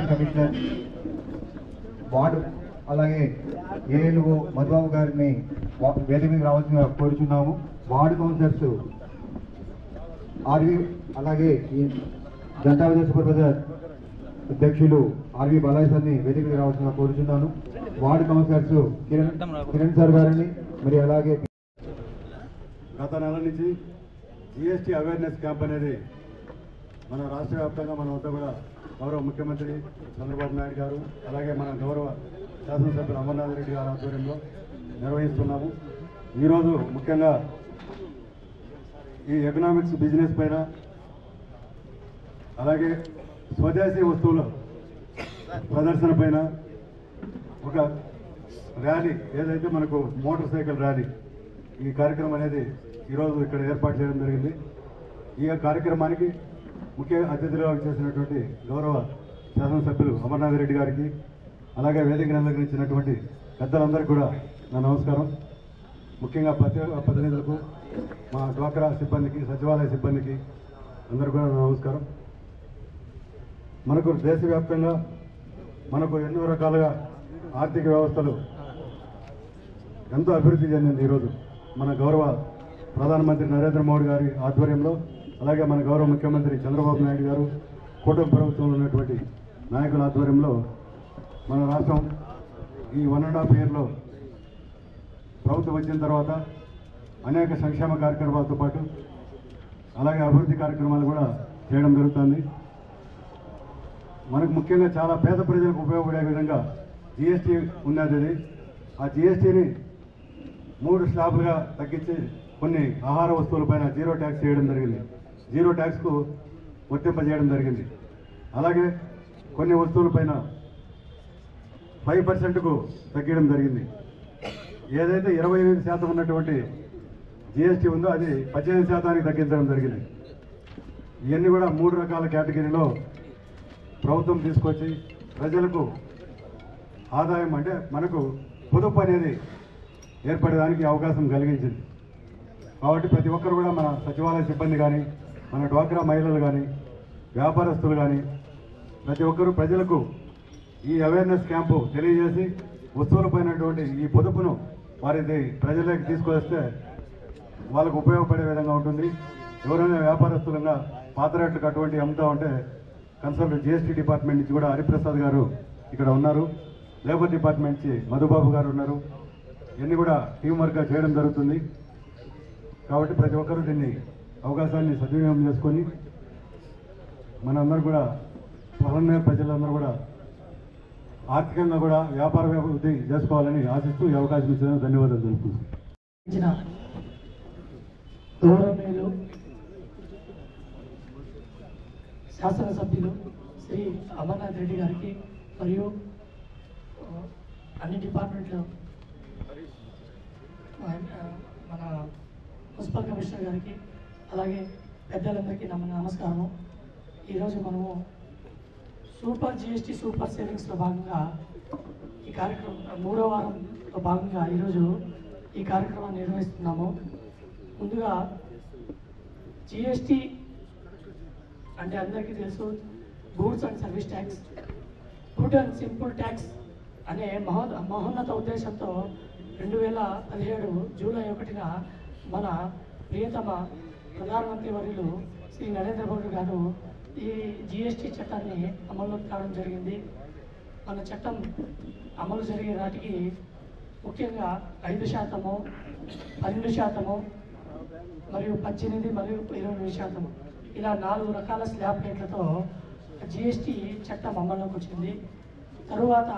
Commissioner ward అలాగే ALO Madhubabu గారిని వేదిక మీద రావాల్సిందిగా కోరుచున్నాము. వార్డు కౌన్సిలర్స్ ఆర్వి అలాగే జనతా బజార్ సూపర్వైజర్ అధ్యక్షులు ఆర్వి బాలాజీ సార్ని వేదిక మీద రావాల్సిందిగా కోరుచున్నాను. వార్డు కౌన్సిలర్స్ కిరణ్ సార్ గారిని మరి అలాగే గత నెల నుంచి జిఎస్టీ అవేర్నెస్ క్యాంప్ అనేది మన రాష్ట్ర వ్యాప్తంగా మనమంతా కూడా గౌరవ ముఖ్యమంత్రి చంద్రబాబు నాయుడు గారు అలాగే మన గౌరవ శాసనసభ్యులు అమర్నాథ్ రెడ్డి గారి ఆధ్వర్యంలో నిర్వహిస్తున్నాము. ఈరోజు ముఖ్యంగా ఈ ఎకనామిక్స్ బిజినెస్ పైన అలాగే స్వదేశీ వస్తువుల ప్రదర్శన పైన ఒక ర్యాలీ ఏదైతే మనకు మోటార్ సైకిల్ ర్యాలీ ఈ కార్యక్రమం అనేది ఈరోజు ఇక్కడ ఏర్పాటు చేయడం జరిగింది. ఈ కార్యక్రమానికి ముఖ్య అతిథులుగా చేసినటువంటి గౌరవ శాసనసభ్యులు అమర్నాథ్ రెడ్డి గారికి అలాగే వేదిక అలంకరించినటువంటి పెద్దలందరికీ కూడా నా నమస్కారం. ముఖ్యంగా ప్రతినిధులకు మా డ్వాక్రా సిబ్బందికి సచివాలయ సిబ్బందికి అందరికీ కూడా నా నమస్కారం. మనకు దేశవ్యాప్తంగా మనకు ఎన్నో రకాలుగా ఆర్థిక వ్యవస్థలు ఎంతో అభివృద్ధి చెందింది. ఈరోజు మన గౌరవ ప్రధానమంత్రి నరేంద్ర మోడీ గారి ఆధ్వర్యంలో అలాగే మన గౌరవ ముఖ్యమంత్రి చంద్రబాబు నాయుడు గారు కూటమి ప్రభుత్వంలో ఉన్నటువంటి నాయకుల ఆధ్వర్యంలో మన రాష్ట్రం ఈ 1.5 yearలో ప్రభుత్వం వచ్చిన తర్వాత అనేక సంక్షేమ కార్యక్రమాలతో పాటు అలాగే అభివృద్ధి కార్యక్రమాలు కూడా చేయడం జరుగుతుంది. మనకు ముఖ్యంగా చాలా పేద ప్రజలకు ఉపయోగపడే విధంగా జిఎస్టీ ఉన్నది. ఆ జిఎస్టీని 3 స్లాబులుగా తగ్గించి కొన్ని ఆహార వస్తువులపైన జీరో ట్యాక్స్ చేయడం జరిగింది. జీరో ట్యాక్స్కు వర్తింపజేయడం జరిగింది. అలాగే కొన్ని వస్తువులపైన 5%కు తగ్గడం జరిగింది. ఏదైతే 28% ఉన్నటువంటి జిఎస్టీ ఉందో అది 18%కి తగ్గించడం జరిగింది. ఇవన్నీ కూడా 3 రకాల కేటగిరీలో ప్రభుత్వం తీసుకొచ్చి ప్రజలకు ఆదాయం అంటే మనకు పొదుపు అనేది ఏర్పడడానికి అవకాశం కలిగించింది. కాబట్టి ప్రతి ఒక్కరు కూడా మన సచివాలయ సిబ్బంది కానీ మన డ్వాక్రా మహిళలు కానీ వ్యాపారస్తులు కానీ ప్రతి ఒక్కరూ ప్రజలకు ఈ అవేర్నెస్ క్యాంపు తెలియజేసి వస్తువులపైనటువంటి ఈ పొదుపును వారిది ప్రజలకు తీసుకొస్తే వాళ్ళకు ఉపయోగపడే విధంగా ఉంటుంది. ఎవరైనా వ్యాపారస్తులుగా పాత రేట్లకు అటువంటి అమ్ముతా ఉంటే కన్సల్ట్ జిఎస్టీ డిపార్ట్మెంట్ నుంచి కూడా హరిప్రసాద్ గారు ఇక్కడ ఉన్నారు, లేబర్ డిపార్ట్మెంట్ నుంచి మధుబాబు గారు ఉన్నారు. ఇవన్నీ కూడా టీం వర్క్గా చేయడం జరుగుతుంది. కాబట్టి ప్రతి ఒక్కరూ దీన్ని అవకాశాన్ని సద్వినియోగం చేసుకొని మనందరూ కూడా పవన్ ప్రజలందరూ కూడా ఆర్థికంగా కూడా వ్యాపార అభివృద్ధి చేసుకోవాలని ఆశిస్తూ ఈ అవకాశం ఇచ్చిన ధన్యవాదాలు తెలుపుతున్నాను. గౌరవనీయులు శాసనసభ్యులు శ్రీ అమర్నాథ్ రెడ్డి గారికి మరియు అన్ని డిపార్ట్మెంట్లు మన మున్సిపల్ కమిషనర్ గారికి అలాగే పెద్దలందరికీ నమస్కారము. ఈరోజు మనము సూపర్ జిఎస్టీ సూపర్ సేవింగ్స్లో భాగంగా ఈ కార్యక్రమం 3వ వారంలో భాగంగా ఈరోజు ఈ కార్యక్రమాన్ని నిర్వహిస్తున్నాము. ముందుగా జిఎస్టీ అంటే అందరికీ తెలుసు, goods and service tax, good and simple tax అనే మహోన్నత ఉద్దేశంతో 2017 జూలై 1న మన ప్రియతమ ప్రధానమంత్రి వర్యులు శ్రీ నరేంద్ర మోడీ గారు ఈ జిఎస్టీ చట్టాన్ని అమల్లోకి తేవడం జరిగింది. మన చట్టం అమలు జరిగే నాటికి ముఖ్యంగా 5%, 12% మరియు 18 మరియు 20% ఇలా 4 రకాల స్లాబ్ రేట్లతో జిఎస్టీ చట్టం అమల్లోకి వచ్చింది. తరువాత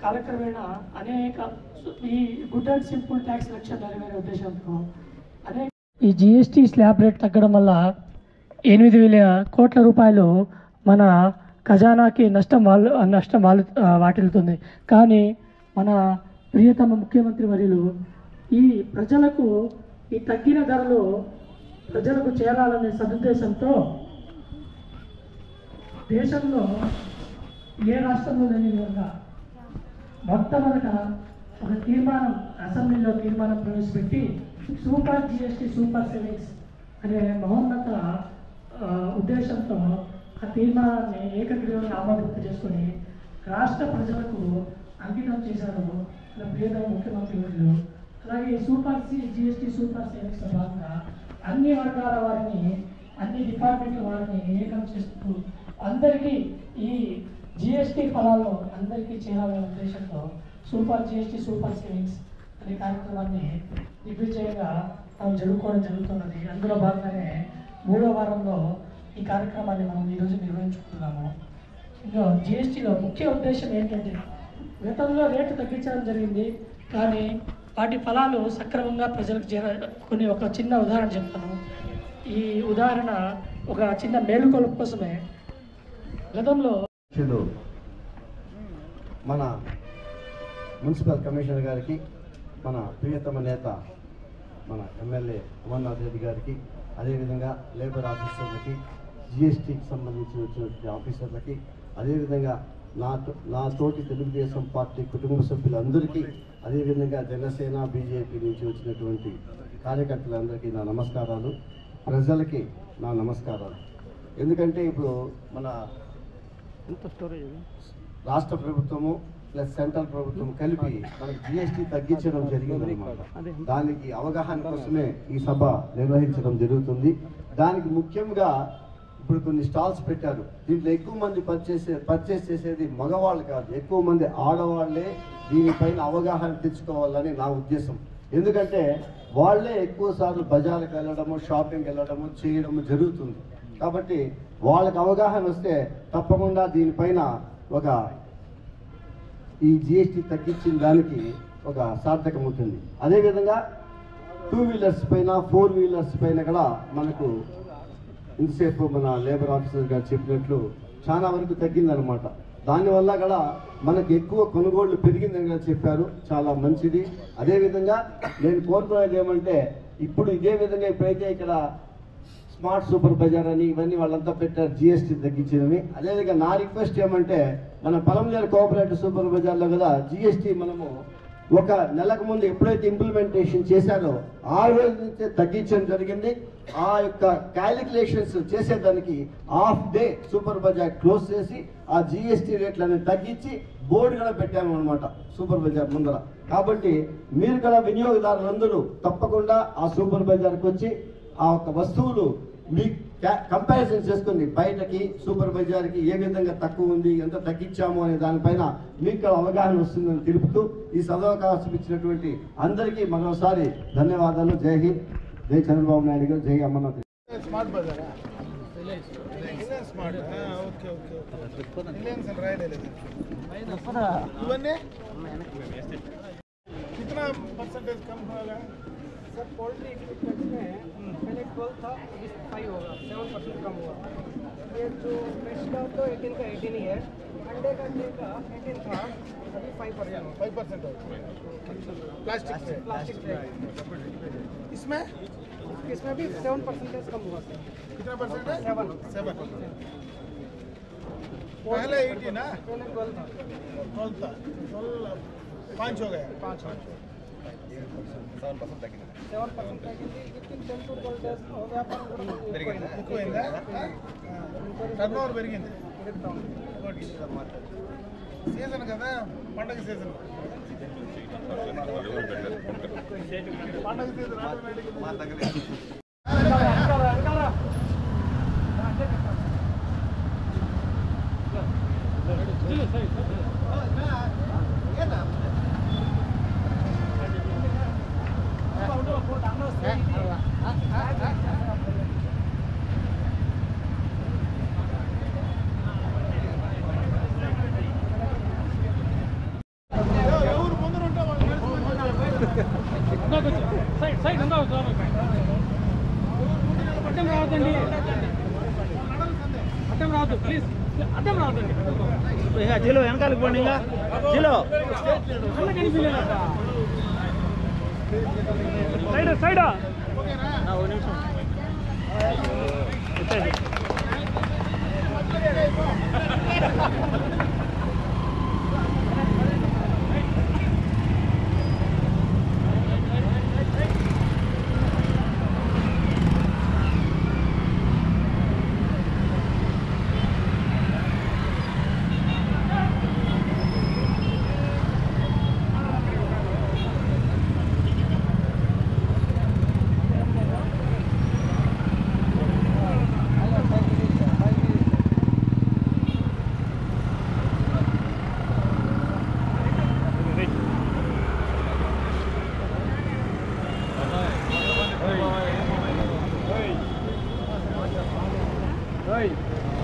కాలక్రమేణా అనేక ఈ గుడ్ అండ్ సింపుల్ ట్యాక్స్ లక్ష్యం నెరవేరే ఉద్దేశంతో అనేక ఈ జిఎస్టీ స్లాబ్ రేట్ తగ్గడం వల్ల 8,000 కోట్ల రూపాయలు మన ఖజానాకి నష్టం వాటిల్లుతుంది. కానీ మన ప్రియతమ ముఖ్యమంత్రి వర్యులు ఈ ప్రజలకు ఈ తగ్గిన ధరలు ప్రజలకు చేరాలనే సదుద్దేశంతో దేశంలో ఏ రాష్ట్రంలో లేని విధంగా మొట్టమొదట ఒక తీర్మానం అసెంబ్లీలో ప్రవేశపెట్టి సూపర్ జిఎస్టీ సూపర్ సేవింగ్స్ అనే మహోన్నత ఉద్దేశంతో ఆ తీర్మానాన్ని ఏకగ్రీవంగా ఆమోదింప చేసుకొని రాష్ట్ర ప్రజలకు అంకితం చేశారు మన ప్రియతమ ముఖ్యమంత్రి వర్యులు. అలాగే సూపర్ జిఎస్టీ సూపర్ సేవింగ్స్లో భాగంగా అన్ని వర్గాల వారిని అన్ని డిపార్ట్మెంట్ల వారిని ఏకం చేస్తూ అందరికీ ఈ జిఎస్టీ ఫలాల్లో అందరికీ చేరాలనే ఉద్దేశంతో సూపర్ జిఎస్టీ సూపర్ సేవింగ్స్ అనే కార్యక్రమాన్ని దిగ్విజయంగా మనం జరుపుకోవడం జరుగుతున్నది. అందులో భాగంగానే 3వ వారంలో ఈ కార్యక్రమాన్ని మనం ఈరోజు నిర్వహించుకుంటున్నాము. ఇంకా జిఎస్టీలో ముఖ్య ఉద్దేశం ఏంటంటే గతంలో రేటు తగ్గించడం జరిగింది, కానీ వాటి ఫలాలు సక్రమంగా ప్రజలకు ఒక చిన్న ఉదాహరణ చెప్తాను. ఈ ఉదాహరణ ఒక చిన్న మేలుకొలుపు కోసమే. గతంలో మన మున్సిపల్ కమిషనర్ గారికి, మన ప్రియతమ నేత మన ఎమ్మెల్యే అమర్నాథ్ రెడ్డి గారికి, అదేవిధంగా లేబర్ ఆఫీసర్లకి, జిఎస్టీకి సంబంధించి వచ్చిన ఆఫీసర్లకి, అదేవిధంగా నా తోటి తెలుగుదేశం పార్టీ కుటుంబ సభ్యులందరికీ, అదేవిధంగా జనసేన బీజేపీ నుంచి వచ్చినటువంటి కార్యకర్తలందరికీ నా నమస్కారాలు, ప్రజలకి నా నమస్కారాలు. ఎందుకంటే ఇప్పుడు మన రాష్ట్ర ప్రభుత్వము ప్లస్ సెంట్రల్ ప్రభుత్వం కలిపి మనకి జిఎస్టీ తగ్గించడం జరిగిందన్నమాట. దానికి అవగాహన కోసమే ఈ సభ నిర్వహించడం జరుగుతుంది. దానికి ముఖ్యంగా ఇప్పుడు కొన్ని స్టాల్స్ పెట్టారు. దీంట్లో ఎక్కువ మంది పర్చేస్ చేసేది మగవాళ్ళు కాదు, ఎక్కువ మంది ఆడవాళ్లే దీనిపైన అవగాహన తెచ్చుకోవాలని నా ఉద్దేశం. ఎందుకంటే వాళ్ళే ఎక్కువ సార్లు బజార్కి వెళ్ళడము, షాపింగ్కి వెళ్ళడము చేయడము జరుగుతుంది. కాబట్టి వాళ్ళకి అవగాహన వస్తే తప్పకుండా దీనిపైన ఒక ఈ జిఎస్టీ తగ్గించిన దానికి ఒక సార్థకం ఉంటుంది. అదేవిధంగా 2 వీలర్స్ పైన 4 వీలర్స్ పైన కూడా మనకు ఇంతసేపు మన లేబర్ ఆఫీసర్ గారు చెప్పినట్లు చాలా వరకు తగ్గిందనమాట. దానివల్ల కూడా మనకు ఎక్కువ కొనుగోళ్లు పెరిగిందని కూడా చెప్పారు, చాలా మంచిది. అదేవిధంగా నేను కోరుకునేది ఏమంటే, ఇప్పుడు ఇదే విధంగా ఇప్పుడైతే ఇక్కడ స్మార్ట్ సూపర్ బజార్ అని ఇవన్నీ వాళ్ళంతా పెట్టారు జిఎస్టీ తగ్గించిందని. అదేవిధంగా నా రిక్వెస్ట్ ఏమంటే, మన పలంనేరు కోఆపరేటివ్ సూపర్ బజార్లో కదా జిఎస్టీ మనము ఒక నెలకు ముందు ఎప్పుడైతే ఇంప్లిమెంటేషన్ చేశారో ఆ రోజు నుంచే తగ్గించడం జరిగింది. ఆ యొక్క క్యాలిక్యులేషన్స్ చేసేదానికి half day super Bazar close చేసి ఆ జిఎస్టీ రేట్లను తగ్గించి బోర్డు కూడా పెట్టాము అనమాట సూపర్ బజార్ ముందర. కాబట్టి మీరు కూడా వినియోగదారులందరూ తప్పకుండా ఆ సూపర్ బజార్కి వచ్చి ఆ యొక్క వస్తువులు మీ కంపారిజన్ చేసుకుని బయటకి సూపర్ బజార్కి ఏ విధంగా తక్కువ ఉంది, ఎంత తగ్గించాము అనే దానిపైన మీకు అవగాహన వస్తుందని తెలుపుతూ ఈ సదవకాశం ఇచ్చినటువంటి అందరికీ మరోసారి ధన్యవాదాలు. జై హింద్, జై చంద్రబాబు నాయుడు గారు, జై అమర్నాథ్. स्मार्ट बाजार smart okay okay Reliance ride है इवन्ने कितना परसेंटेज कम होगा सर? पोल्ट्री इक्विपमेंट्स में पहले 12 था, अभी 5 होगा, 7% कम हुआ. ये जो फिश का तो 18 का 18 ही है, अंडे का 18 था, अभी 5% हो 5% प्लास्टिक इसमें भी 7% कम हुआ सर. कितना परसेंट है? 7 पहले 18 ना, पहले 12 था, 12 था, 12 5 हो गया, 5 7% తగ్గింది. వితిన్ 10 to 12 days వ్యాపారం కూడా ఎక్కువైందా? టర్నోవర్ పెరిగింది. సీజన్ కదా, పండగ సీజన్. పండగ సీజన్ ఆటోమేటిక్. అట్టం రావద్దు ప్లీజ్. ఇంకా జిలో వెనకాలకు పోండి ఇంకా జిలో సైడ్ సైడ్ ఒక నిమిషం Hey!